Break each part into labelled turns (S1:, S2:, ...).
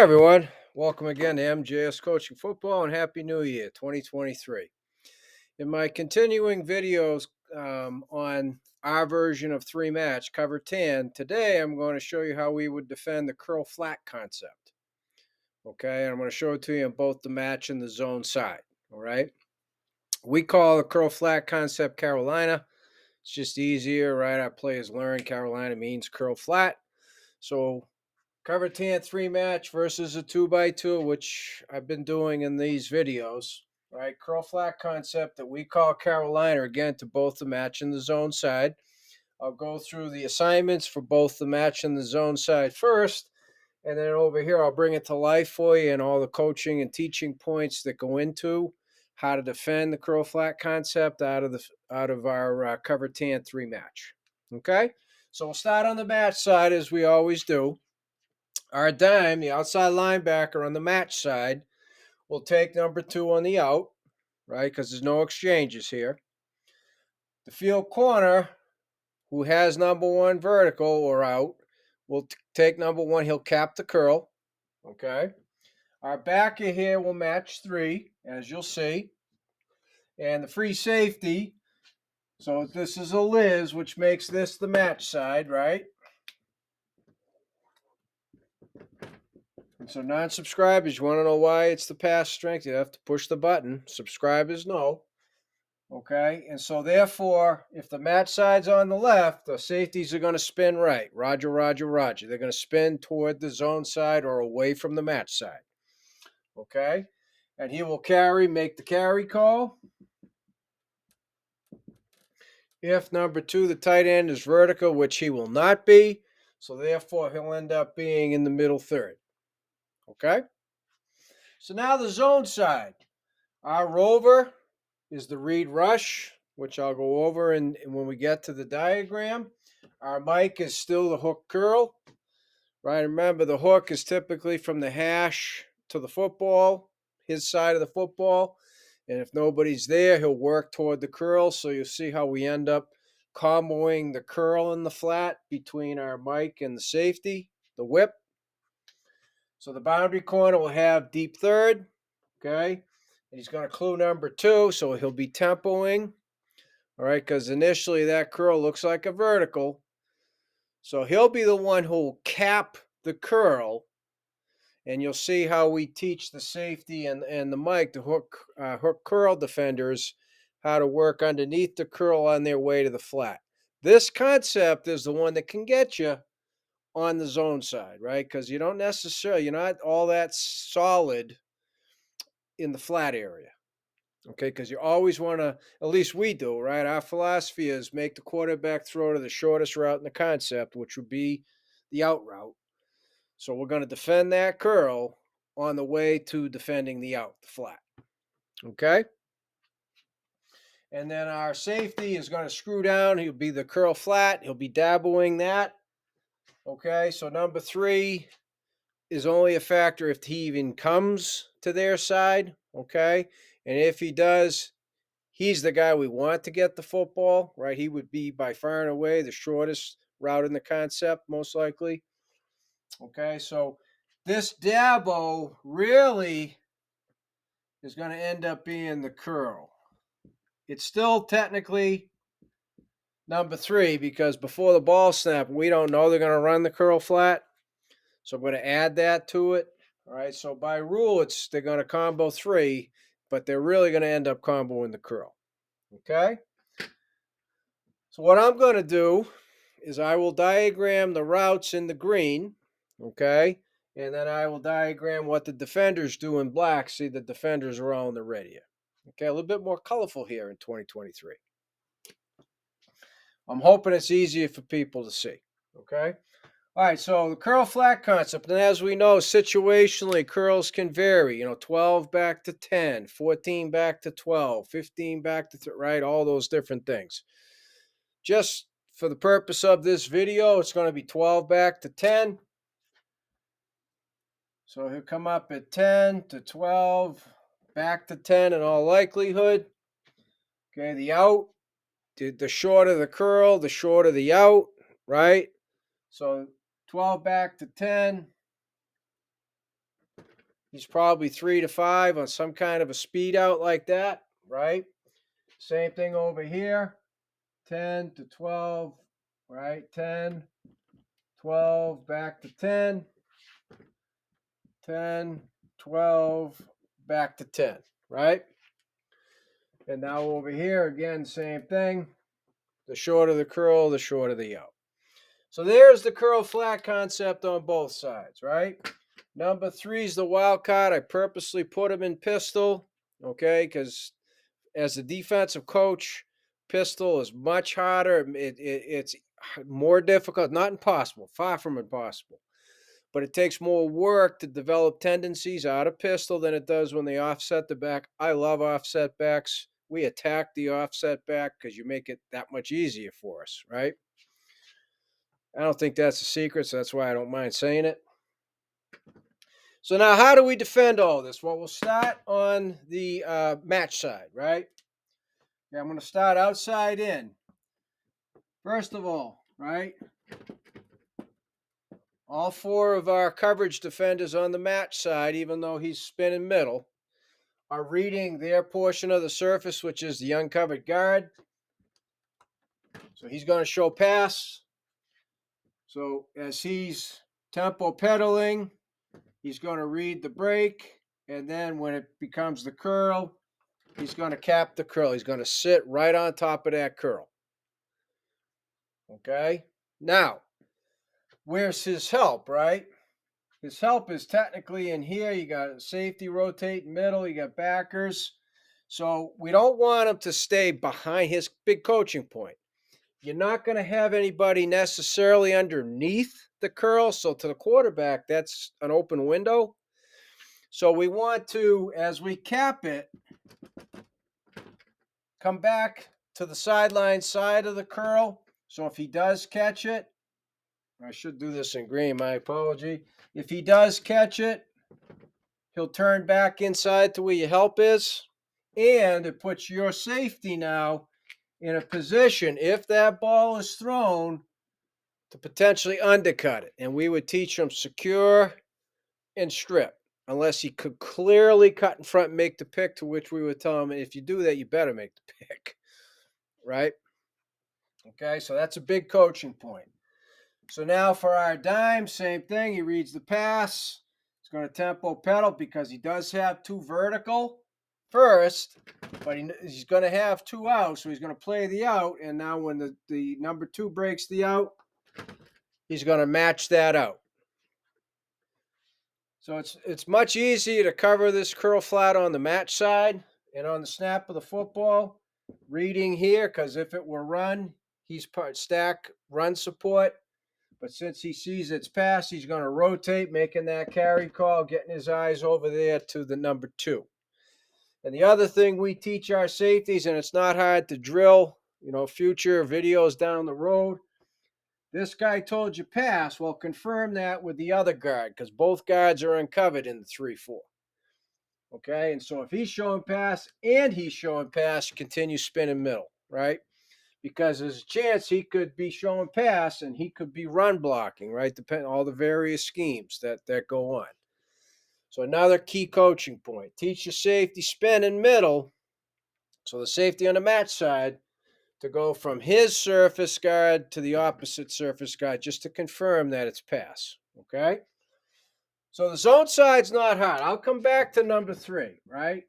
S1: Hi everyone, welcome again to MJS Coaching Football and Happy New Year 2023. In my continuing videos on our version of three match, cover 10, today I'm going to show you how we would defend the curl flat concept. Okay, and I'm going to show it to you on both the match and the zone side. All right, we call the curl flat concept Carolina. It's just easier, right? Our players learn Carolina means curl flat. So cover 10 three match versus a 2x2, which I've been doing in these videos, right? Curl flat concept that we call Carolina, again, to both the match and the zone side. I'll go through the assignments for both the match and the zone side first. And then over here, I'll bring it to life for you and all the coaching and teaching points that go into how to defend the curl flat concept out of our cover 10 three match. Okay? So we'll start on the match side as we always do. Our dime, the outside linebacker on the match side, will take number 2 on the out, right? Because there's no exchanges here. The field corner, who has number 1 vertical or out, will take number 1. He'll cap the curl, okay? Our backer here will match 3, as you'll see. And the free safety, so this is a Liz, which makes this the match side, right? And so non-subscribers, you want to know why it's the pass strength, you have to push the button. Subscribers, no. Okay, and so therefore, if the match side's on the left, the safeties are going to spin right. Roger, roger, roger. They're going to spin toward the zone side or away from the match side. Okay, and he will make the carry call. If number 2, the tight end, is vertical, which he will not be, so therefore he'll end up being in the middle third. Okay, so now the zone side. Our rover is the read rush, which I'll go over when we get to the diagram. Our mic is still the hook curl, right? Remember, the hook is typically from the hash to the football, his side of the football. And if nobody's there, he'll work toward the curl. So you'll see how we end up comboing the curl and the flat between our mic and the safety, the whip. So the boundary corner will have deep third, okay? And he's going to clue number 2, so he'll be tempoing, all right, because initially that curl looks like a vertical. So he'll be the one who'll cap the curl, and you'll see how we teach the safety and the mic, the hook curl defenders, how to work underneath the curl on their way to the flat. This concept is the one that can get you on the zone side, right? Because you're not all that solid in the flat area. Okay, because you always want to, at least we do, right? Our philosophy is make the quarterback throw to the shortest route in the concept, which would be the out route. So we're going to defend that curl on the way to defending the out, the flat. Okay? And then our safety is going to screw down. He'll be the curl flat. He'll be dabbling that. Okay, so number 3 is only a factor if he even comes to their side. Okay, and if he does, he's the guy we want to get the football, right? He would be by far and away the shortest route in the concept, most likely. Okay, so this Dabo really is going to end up being the curl. It's still technically number 3 because before the ball snap, we don't know they're going to run the curl flat. So I'm going to add that to it. All right, so by rule, they're going to combo 3, but they're really going to end up comboing the curl. Okay? So what I'm going to do is I will diagram the routes in the green, okay? And then I will diagram what the defenders do in black. See, the defenders are all in the red here. Okay, a little bit more colorful here in 2023. I'm hoping it's easier for people to see, okay? All right, so the curl flat concept, and as we know, situationally, curls can vary, 12 back to 10, 14 back to 12, 15 back to, right, all those different things. Just for the purpose of this video, it's going to be 12 back to 10. So he'll come up at 10 to 12, back to 10 in all likelihood. Okay, the out, the shorter the curl, the shorter the out, right? So 12 back to 10, He's probably 3 to 5 on some kind of a speed out like that, right? Same thing over here, 10 to 12, right? 10, 12, back to 10, 10, 12, back to 10, right? And now over here, again, same thing. The shorter the curl, the shorter the out. So there's the curl flat concept on both sides, right? Number 3 is the wild card. I purposely put him in pistol, okay, because as a defensive coach, pistol is much harder. It's more difficult, not impossible, far from impossible. But it takes more work to develop tendencies out of pistol than it does when they offset the back. I love offset backs. We attack the offset back because you make it that much easier for us, right? I don't think that's a secret, so that's why I don't mind saying it. So now, how do we defend all this? Well, we'll start on the match side, right? Yeah, I'm going to start outside in. First of all, right? All 4 of our coverage defenders on the match side, even though he's spinning middle, are reading their portion of the surface, which is the uncovered guard. So he's going to show pass. So as he's tempo pedaling, he's going to read the break. And then when it becomes the curl, he's going to cap the curl. He's going to sit right on top of that curl. Okay? Now, where's his help, right? His help is technically in here. You got safety rotate middle. You got backers. So we don't want him to stay behind his big coaching point. You're not going to have anybody necessarily underneath the curl. So to the quarterback, that's an open window. So we want to, as we cap it, come back to the sideline side of the curl. So if he does catch it, I should do this in green, my apology. If he does catch it, he'll turn back inside to where your help is. And it puts your safety now in a position, if that ball is thrown, to potentially undercut it. And we would teach him secure and strip, unless he could clearly cut in front and make the pick, to which we would tell him, if you do that, you better make the pick, right? Okay, so that's a big coaching point. So now for our dime, same thing. He reads the pass. He's going to tempo pedal because he does have 2 vertical first, but he's going to have 2 out. So he's going to play the out. And now when the number 2 breaks the out, he's going to match that out. So it's much easier to cover this curl flat on the match side and on the snap of the football. Reading here, because if it were run, he's part stack run support. But since he sees it's pass, he's going to rotate, making that carry call, getting his eyes over there to the number 2. And the other thing we teach our safeties, and it's not hard to drill, future videos down the road. This guy told you pass. Well, confirm that with the other guard, because both guards are uncovered in the 3-4. Okay, and so if he's showing pass and he's showing pass, continue spinning middle, right? Because there's a chance he could be showing pass and he could be run blocking, right? Depending on all the various schemes that go on. So another key coaching point: teach your safety spin in middle. So the safety on the match side to go from his surface guard to the opposite surface guard, just to confirm that it's pass. Okay. So the zone side's not hard. I'll come back to number 3, right?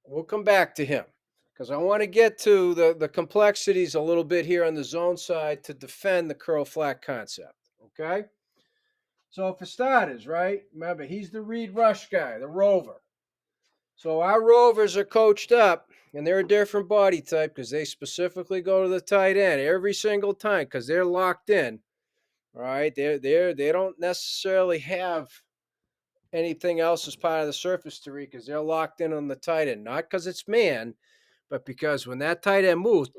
S1: We'll come back to him, because I want to get to the complexities a little bit here on the zone side to defend the curl flat concept, okay? So for starters, right, remember, he's the read rush guy, the rover. So our rovers are coached up, and they're a different body type because they specifically go to the tight end every single time because they're locked in, all right? They don't necessarily have anything else as part of the surface to read because they're locked in on the tight end, not because it's man, but because when that tight end moves,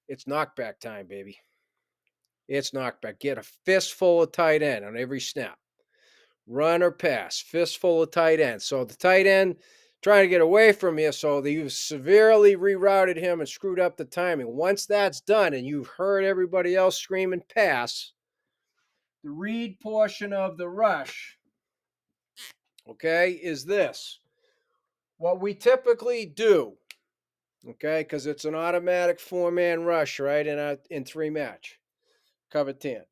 S1: it's knockback time, baby. It's knockback. Get a fistful of tight end on every snap. Run or pass, fistful of tight end. So the tight end trying to get away from you, so you've severely rerouted him and screwed up the timing. Once that's done and you've heard everybody else screaming pass, the read portion of the rush, okay, is this. What we typically do, okay, because it's an automatic 4-man rush, right, in 3 match, cover 10.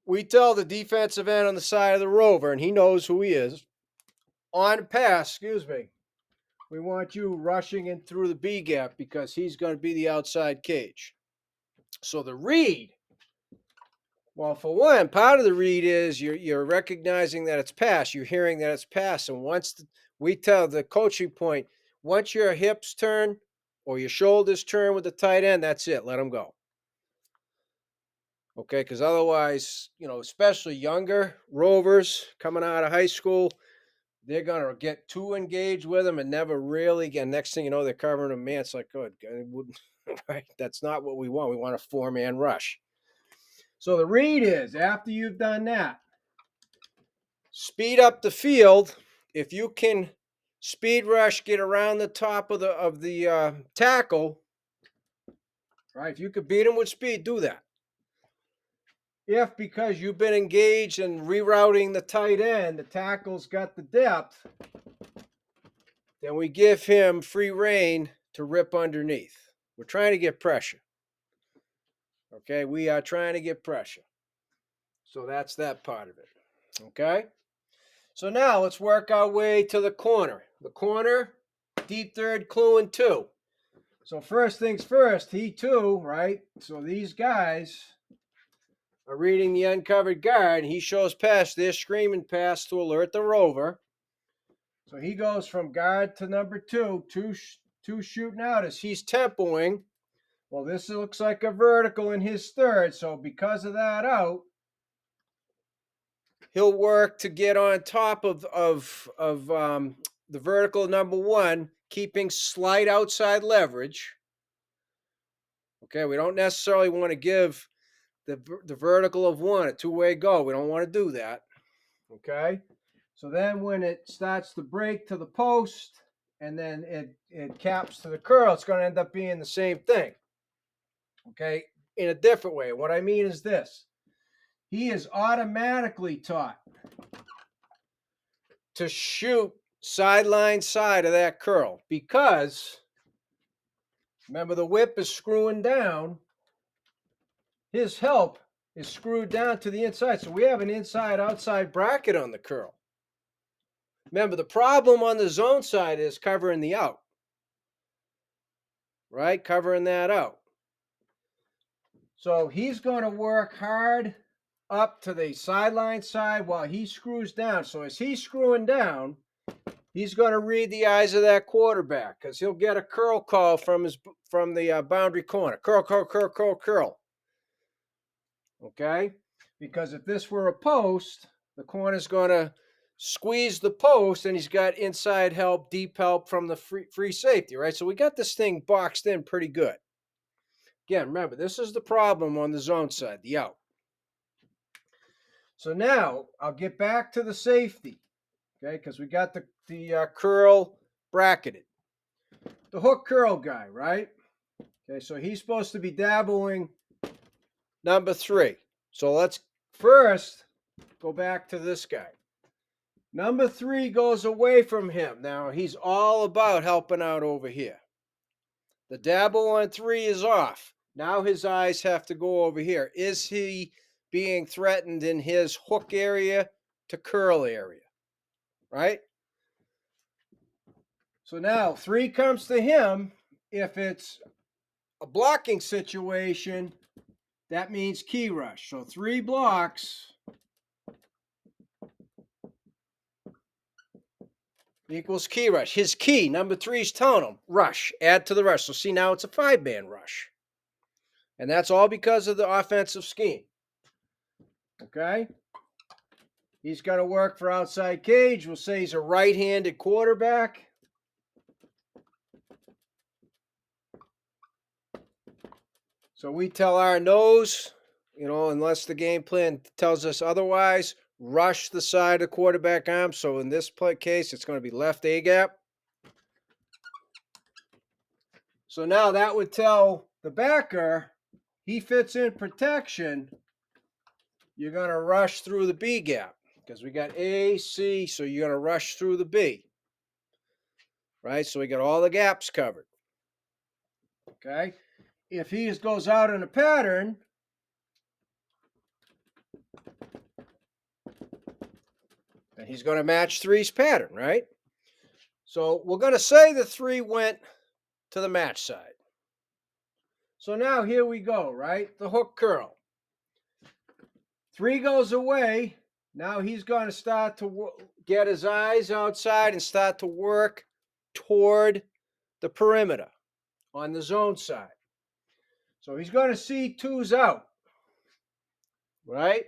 S1: We tell the defensive end on the side of the rover, and he knows who he is, on pass, we want you rushing in through the B gap because he's going to be the outside cage. So the read, well, for one, part of the read is you're recognizing that it's pass. You're hearing that it's pass. And once we tell the coaching point, once your hips turn or your shoulders turn with the tight end, that's it. Let them go. Okay, because otherwise, especially younger rovers coming out of high school, they're going to get too engaged with them and never really get. Next thing you know, they're covering a man. It's like, good. Right? That's not what we want. We want a 4-man rush. So the read is, after you've done that, speed up the field. If you can speed rush, get around the top of the tackle, right? If you could beat him with speed, do that. If because you've been engaged in rerouting the tight end, the tackle's got the depth, then we give him free rein to rip underneath. We're trying to get pressure. Okay, we are trying to get pressure. So that's that part of it. Okay, so now let's work our way to the corner. The corner, deep third, clue and 2. So first things first, he too, right? So these guys are reading the uncovered guard. He shows pass. They're screaming pass to alert the rover. So he goes from guard to number 2, two shooting out as he's tempoing. Well, this looks like a vertical in his third, so because of that out, he'll work to get on top of the vertical number 1, keeping slight outside leverage. Okay, we don't necessarily want to give the vertical of 1 a two-way go. We don't want to do that. Okay, so then when it starts to break to the post and then it caps to the curl, it's going to end up being the same thing. Okay, in a different way. What I mean is this. He is automatically taught to shoot sideline side of that curl because, remember, the whip is screwing down. His help is screwed down to the inside. So we have an inside-outside bracket on the curl. Remember, the problem on the zone side is covering the out. Right? Covering that out. So he's going to work hard up to the sideline side while he screws down. So as he's screwing down, he's going to read the eyes of that quarterback because he'll get a curl call from the boundary corner. Curl, curl, curl, curl, curl. Okay? Because if this were a post, the corner's going to squeeze the post and he's got inside help, deep help from the free safety, right? So we got this thing boxed in pretty good. Again, remember, this is the problem on the zone side, the out. So now I'll get back to the safety, okay, because we got the curl bracketed. The hook curl guy, right? Okay, so he's supposed to be dabbling number 3. So let's first go back to this guy. Number 3 goes away from him. Now he's all about helping out over here. The dabble on 3 is off. Now his eyes have to go over here. Is he being threatened in his hook area to curl area? Right? So now 3 comes to him. If it's a blocking situation, that means key rush. So 3 blocks equals key rush. His key, number 3, is telling him, rush, add to the rush. So see, now it's a 5-man rush. And that's all because of the offensive scheme. Okay? He's going to work for outside cage. We'll say he's a right-handed quarterback. So we tell our nose, unless the game plan tells us otherwise, rush the side of the quarterback arm. So in this case, it's going to be left A gap. So now that would tell the backer he fits in protection you're going to rush through the B gap because we got A, C, so you're going to rush through the B, right? So we got all the gaps covered, okay? If he goes out in a pattern, then he's going to match 3's pattern, right? So we're going to say the 3 went to the match side. So now here we go, right? The hook curl. 3 goes away. Now he's going to start to get his eyes outside and start to work toward the perimeter on the zone side. So he's going to see 2's out, right?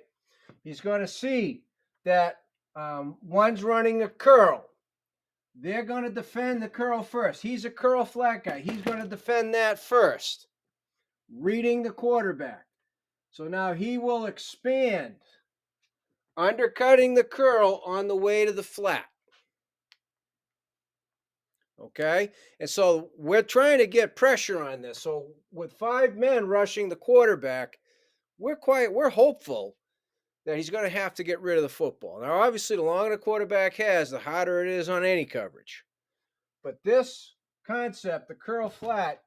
S1: He's going to see that 1's running a curl. They're going to defend the curl first. He's a curl flat guy. He's going to defend that first, reading the quarterback. So now he will expand, undercutting the curl on the way to the flat. Okay? And so we're trying to get pressure on this. So with 5 men rushing the quarterback, we're hopeful that he's going to have to get rid of the football. Now, obviously, the longer the quarterback has, the harder it is on any coverage. But this concept, the curl flat,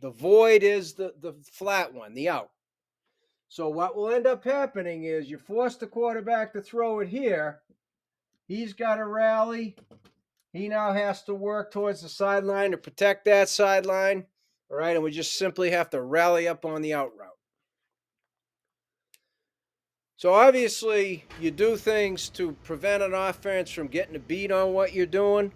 S1: the void is the flat one, the out. So what will end up happening is you force the quarterback to throw it here. He's got to rally. He now has to work towards the sideline to protect that sideline. All right, and we just simply have to rally up on the out route. So obviously, you do things to prevent an offense from getting a beat on what you're doing.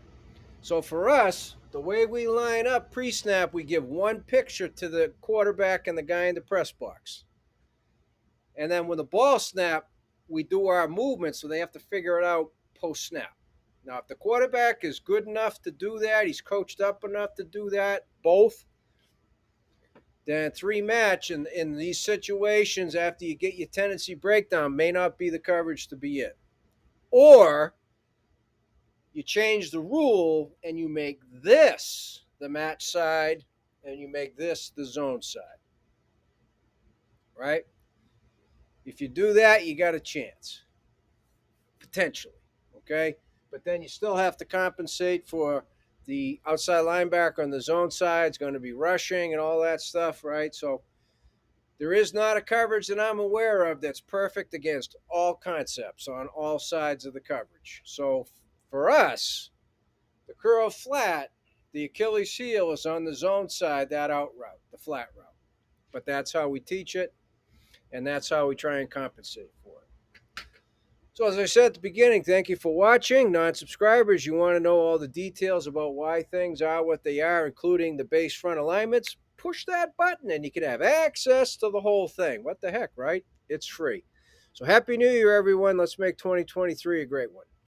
S1: So for us, the way we line up pre-snap, we give one picture to the quarterback and the guy in the press box. And then when the ball snap, we do our movement, so they have to figure it out post-snap. Now, if the quarterback is good enough to do that, he's coached up enough to do that, both, then 3 match in these situations after you get your tendency breakdown may not be the coverage to be in. Or you change the rule and you make this the match side and you make this the zone side. Right? If you do that, you got a chance. Potentially. Okay? But then you still have to compensate for the outside linebacker on the zone side is going to be rushing and all that stuff, right? So there is not a coverage that I'm aware of that's perfect against all concepts on all sides of the coverage. So for us, the curl flat, the Achilles heel is on the zone side, that out route, the flat route. But that's how we teach it, and that's how we try and compensate for it. So as I said at the beginning, thank you for watching. Non-subscribers, you want to know all the details about why things are what they are, including the base front alignments, push that button and you can have access to the whole thing. What the heck, right? It's free. So Happy New Year, everyone. Let's make 2023 a great one.